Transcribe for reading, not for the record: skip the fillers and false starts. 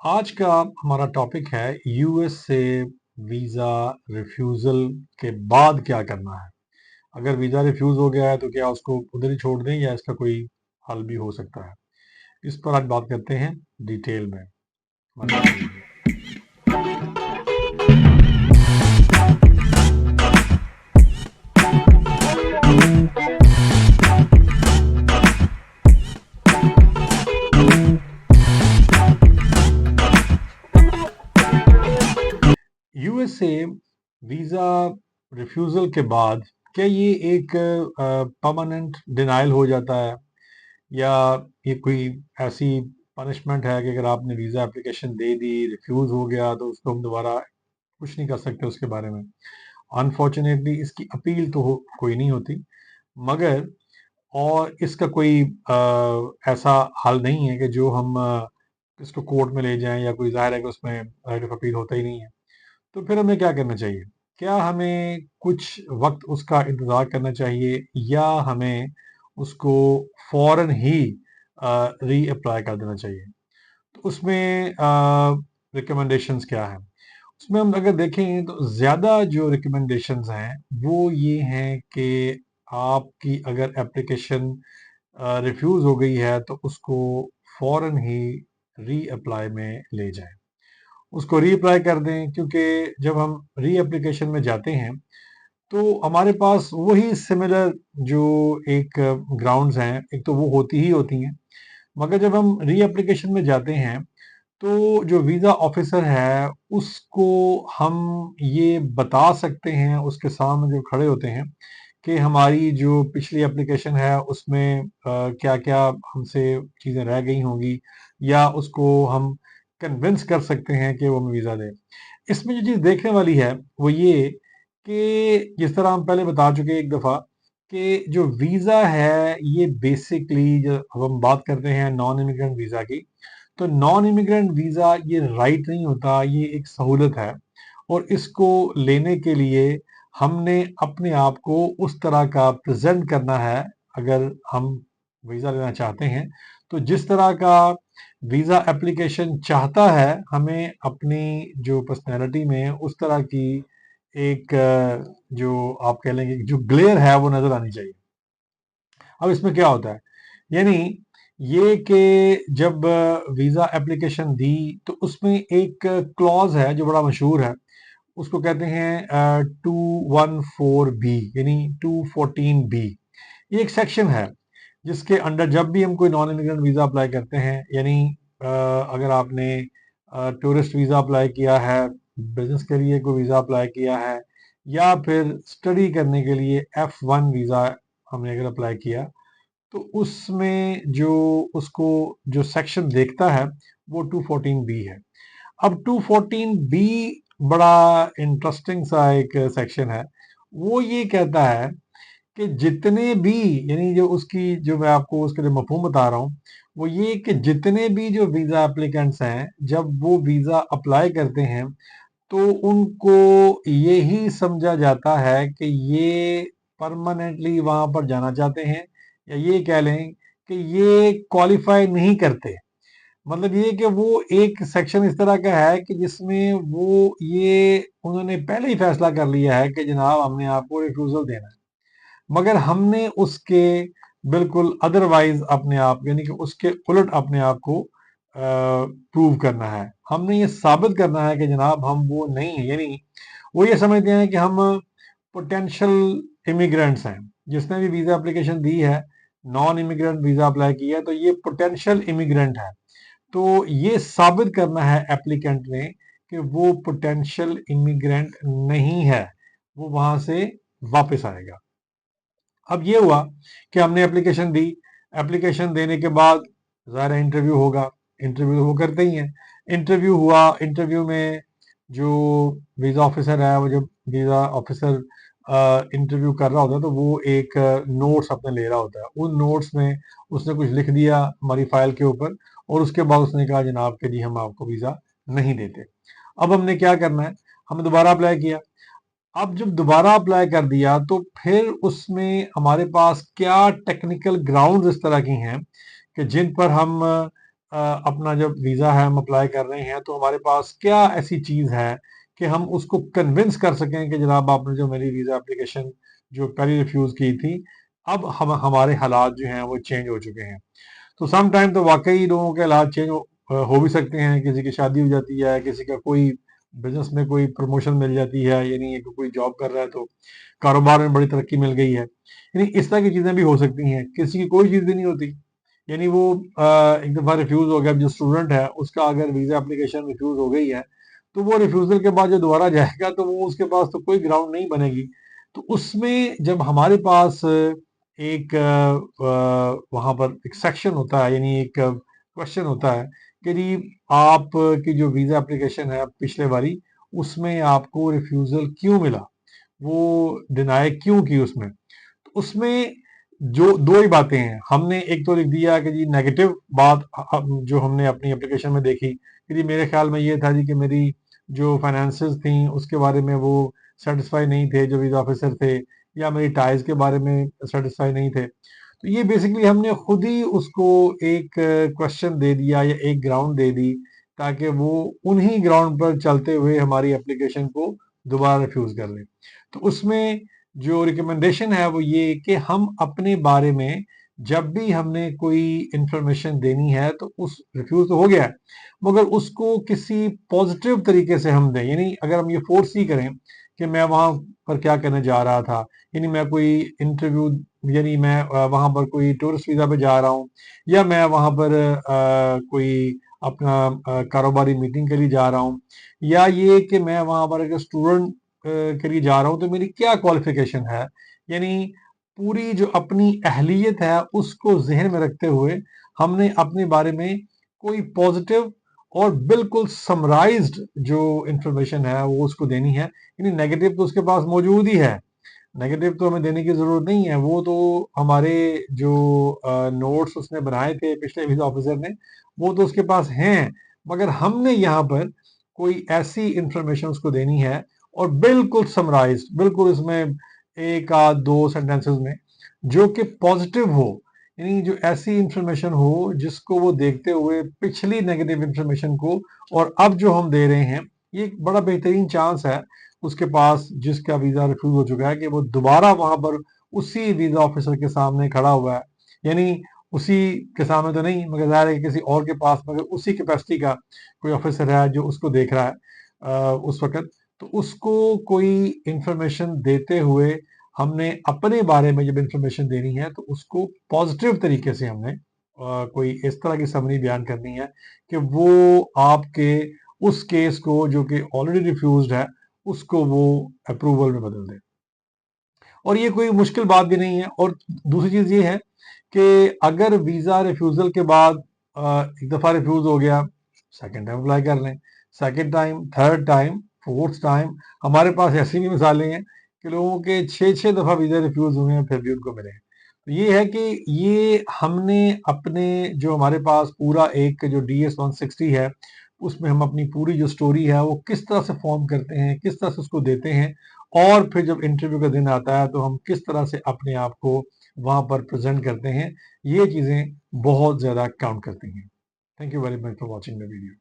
आज का हमारा टॉपिक है यूएस से वीज़ा रिफ्यूज़ल के बाद क्या करना है। अगर वीज़ा रिफ्यूज़ हो गया है तो क्या उसको उधर ही छोड़ दें या इसका कोई हल भी हो सकता है। इस पर आज बात करते हैं डिटेल में। हमारे साथ रहिए। यूएस से वीज़ा रिफ्यूज़ल के बाद क्या ये एक परमानेंट डिनायल हो जाता है या ये कोई ऐसी पनिशमेंट है कि अगर आपने वीज़ा एप्लीकेशन दे दी, रिफ्यूज़ हो गया तो उसको हम दोबारा कुछ नहीं कर सकते उसके बारे में। अनफॉर्चुनेटली इसकी अपील तो कोई नहीं होती, मगर और इसका कोई ऐसा हल नहीं है कि जो हम इसको कोर्ट में ले जाएं या कोई ज़ाहिर है कि उसमें राइट ऑफ अपील होता ही नहीं है। तो फिर हमें क्या करना चाहिए? क्या हमें कुछ वक्त उसका इंतज़ार करना चाहिए या हमें उसको फ़ौरन ही रीअप्लाई कर देना चाहिए? तो उसमें रिकमेंडेशंस क्या हैं? उसमें हम अगर देखें तो ज़्यादा जो रिकमेंडेशंस हैं वो ये हैं कि आपकी अगर एप्लीकेशन रिफ्यूज़ हो गई है तो उसको फ़ौरन ही रीअप्लाई में ले जाएं, उसको रीअप्लाई कर दें, क्योंकि जब हम रीएप्लीकेशन में जाते हैं तो हमारे पास वही सिमिलर जो एक ग्राउंड्स हैं, एक तो वो होती ही होती हैं, मगर जब हम रीएप्लीकेशन में जाते हैं तो जो वीज़ा ऑफिसर है उसको हम ये बता सकते हैं, उसके सामने जो खड़े होते हैं, कि हमारी जो पिछली एप्लीकेशन है उसमें क्या-क्या हमसे चीज़ें रह गई होंगी, या उसको हम कन्विंस कर सकते हैं कि वो हमें वीज़ा दे। इसमें जो चीज़ देखने वाली है वो ये कि जिस तरह हम पहले बता चुके हैं एक दफ़ा कि जो वीज़ा है ये बेसिकली जो अब हम बात करते हैं नॉन इमिग्रेंट वीज़ा की, तो नॉन इमिग्रेंट वीज़ा ये राइट नहीं होता, ये एक सहूलत है और इसको लेने के लिए हमने अपने आप को उस तरह का प्रेज़ेंट करना है। अगर हम वीज़ा लेना चाहते हैं, तो जिस तरह का वीज़ा एप्लीकेशन चाहता है, हमें अपनी जो पर्सनैलिटी में उस तरह की एक जो आप कह लेंगे जो ग्लेयर है वो नज़र आनी चाहिए। अब इसमें क्या होता है? यानी ये कि जब वीज़ा एप्लीकेशन दी तो उसमें एक क्लॉज़ है जो बड़ा मशहूर है। उसको कहते हैं 214 बी, यानी 214 बी। ये एक सेक्शन है जिसके अंडर जब भी हम कोई नॉन इमिग्रेंट वीज़ा अप्लाई करते हैं, यानी अगर आपने टूरिस्ट वीज़ा अप्लाई किया है, बिज़नेस के लिए कोई वीज़ा अप्लाई किया है, या फिर स्टडी करने के लिए F1 वीज़ा हमने अगर अप्लाई किया, तो उसमें जो उसको जो सेक्शन देखता है वो 214 बी है। अब 214 बी बड़ा इंटरेस्टिंग सा एक सेक्शन है। वो ये कहता है कि जितने भी, यानी जो उसकी जो मैं आपको उसके लिए मफ़हूम बता रहा हूँ, वो ये कि जितने भी जो वीज़ा एप्लीकेंट्स हैं, जब वो वीज़ा अप्लाई करते हैं, तो उनको यही समझा जाता है कि ये परमानेंटली वहाँ पर जाना चाहते हैं, या ये कह लें कि ये क्वालिफ़ाई नहीं करते। मतलब ये कि वो एक सेक्शन इस तरह का है कि जिसमें वो ये उन्होंने पहले ही फैसला कर लिया है कि जनाब हमने आपको रिफ्यूज़ल देना है। मगर हमने उसके बिल्कुल अदरवाइज अपने आप, यानी कि उसके उलट अपने आप को प्रूव करना है। हमने ये साबित करना है कि जनाब हम वो नहीं है, यानी वो ये समझते हैं कि हम पोटेंशियल इमिग्रेंट्स हैं। जिसने भी वीज़ा एप्लीकेशन दी है, नॉन इमिग्रेंट वीज़ा अप्लाई किया है, तो ये पोटेंशियल इमिग्रेंट है। तो ये साबित करना है एप्लीकेंट ने कि वो पोटेंशियल इमिग्रेंट नहीं है, वो वहां से वापस आएगा। अब ये हुआ कि हमने एप्लीकेशन दी, एप्लीकेशन देने के बाद ज़ाहिर है इंटरव्यू होगा, इंटरव्यू वो करते ही हैं। इंटरव्यू हुआ, इंटरव्यू में जो वीज़ा ऑफिसर है, वो जब वीज़ा ऑफिसर इंटरव्यू कर रहा होता है तो वो एक नोट्स अपने ले रहा होता है। उन नोट्स में उसने कुछ लिख दिया हमारी फाइल के ऊपर, और उसके बाद उसने कहा जनाब कि जी हम आपको वीज़ा नहीं देते। अब हमने क्या करना है, हमने दोबारा अप्लाई किया। अब जब दोबारा अप्लाई कर दिया तो फिर उसमें हमारे पास क्या टेक्निकल ग्राउंड्स इस तरह की हैं कि जिन पर हम अपना जब वीज़ा है हम अप्लाई कर रहे हैं तो हमारे पास क्या ऐसी चीज़ है कि हम उसको कन्विंस कर सकें कि जनाब आपने जो मेरी वीज़ा एप्लीकेशन जो पहले रिफ्यूज़ की थी, अब हम हमारे हालात जो हैं वो चेंज हो चुके हैं। तो सम टाइम तो वाक़ई लोगों के हालात चेंज हो भी सकते हैं, किसी की शादी हो जाती है, किसी का कोई बिज़नेस में कोई प्रमोशन मिल जाती है, यानी कोई जॉब कर रहा है तो कारोबार में बड़ी तरक्की मिल गई है। यानी इस तरह की चीज़ें भी हो सकती हैं, किसी की कोई चीज़ भी नहीं होती। यानी वो एक दफ़ा रिफ्यूज़ हो गया, जो स्टूडेंट है उसका अगर वीज़ा एप्लीकेशन रिफ्यूज़ हो गई है, तो वो रिफ्यूज़ल के बाद जो दोबारा जाएगा तो वो उसके पास तो कोई ग्राउंड नहीं बनेगी। तो उसमें जब हमारे पास एक वहाँ पर एक सेक्शन होता है, यानी एक क्वेश्चन होता है कि जी आप की जो वीज़ा एप्लीकेशन है पिछले बारी, उसमें आपको रिफ्यूज़ल क्यों मिला? वो डिनाई क्यों की उसमें? तो उसमें जो 2 ही बातें हैं। हमने एक तो लिख दिया कि जी नेगेटिव बात जो हमने अपनी एप्लीकेशन में देखी कि जी मेरे ख़्याल में ये था जी कि मेरी जो फाइनेंसेस थी उसके बारे में वो सैटिस्फाई नहीं थे जो वीज़ा ऑफ़िसर थे, या मेरी टाइज़ के बारे में सैटिस्फाई नहीं थे। तो ये बेसिकली हमने खुद ही उसको एक क्वेश्चन दे दिया या एक ग्राउंड दे दी, ताकि वो उन्हीं ग्राउंड पर चलते हुए हमारी एप्लीकेशन को दोबारा रिफ्यूज़ कर लें। तो उसमें जो रिकमेंडेशन है वो ये कि हम अपने बारे में जब भी हमने कोई इंफॉर्मेशन देनी है तो उस रिफ्यूज तो हो गया है, मगर उसको किसी पॉजिटिव तरीके से हम दें। यानी अगर हम ये फोर्स ही करें कि मैं वहां पर क्या करने जा रहा था, यानी मैं कोई इंटरव्यू, यानी मैं वहां पर कोई टूरिस्ट वीजा पे जा रहा हूँ, या मैं वहां पर कोई अपना कारोबारी मीटिंग के लिए जा रहा हूँ, या ये कि मैं वहां पर एक स्टूडेंट के लिए जा रहा हूँ तो मेरी क्या क्वालिफिकेशन है, यानी पूरी जो अपनी अहलियत है उसको जहन में रखते हुए हमने अपने बारे में कोई पॉजिटिव और बिल्कुल समराइज्ड जो इंफॉर्मेशन है वो उसको देनी है। यानी नेगेटिव तो उसके पास मौजूद ही है, नेगेटिव तो हमें देने की जरूरत नहीं है, वो तो हमारे जो नोट्स उसने बनाए थे पिछले वीजा ऑफिसर ने वो तो उसके पास हैं, मगर हमने यहाँ पर कोई ऐसी इंफॉर्मेशन उसको देनी है और बिल्कुल समराइज्ड, बिल्कुल इसमें एक आध दो सेंटेंसेस में, जो कि पॉजिटिव हो, यानी जो ऐसी इंफॉर्मेशन हो जिसको वो देखते हुए पिछली नेगेटिव इंफॉर्मेशन को और अब जो हम दे रहे हैं, ये एक बड़ा बेहतरीन चांस है उसके पास जिसका वीजा रिफ्यूज हो चुका है कि वो दोबारा वहां पर उसी वीजा ऑफिसर के सामने खड़ा हुआ है, यानी उसी के सामने तो नहीं मगर जाहिर है कि किसी और के पास, मगर उसी कैपेसिटी का कोई ऑफिसर है जो उसको देख रहा है उस वक्त। तो उसको कोई इंफॉर्मेशन देते हुए हमने अपने बारे में जब इंफॉर्मेशन देनी है तो उसको पॉजिटिव तरीके से हमने कोई इस तरह की समरी बयान करनी है कि वो आपके उस केस को जो कि ऑलरेडी रिफ्यूज्ड है उसको वो अप्रूवल में बदल दे। और ये कोई मुश्किल बात भी नहीं है। और दूसरी चीज ये है कि अगर वीजा रिफ्यूजल के बाद एक दफा रिफ्यूज हो गया, सेकंड टाइम अप्लाई कर लें, second time, third time, fourth time. हमारे पास ऐसी भी मिसालें हैं कि लोगों के 6-6 दफा वीजा रिफ्यूज हुए हैं फिर भी उनको मिले हैं। तो ये है कि ये हमने अपने जो हमारे पास पूरा एक जो DS-160 है उसमें हम अपनी पूरी जो स्टोरी है वो किस तरह से फॉर्म करते हैं, किस तरह से उसको देते हैं, और फिर जब इंटरव्यू का दिन आता है तो हम किस तरह से अपने आप को वहां पर प्रेजेंट करते हैं, ये चीजें बहुत ज्यादा काउंट करती हैं। Thank you very much for watching the video.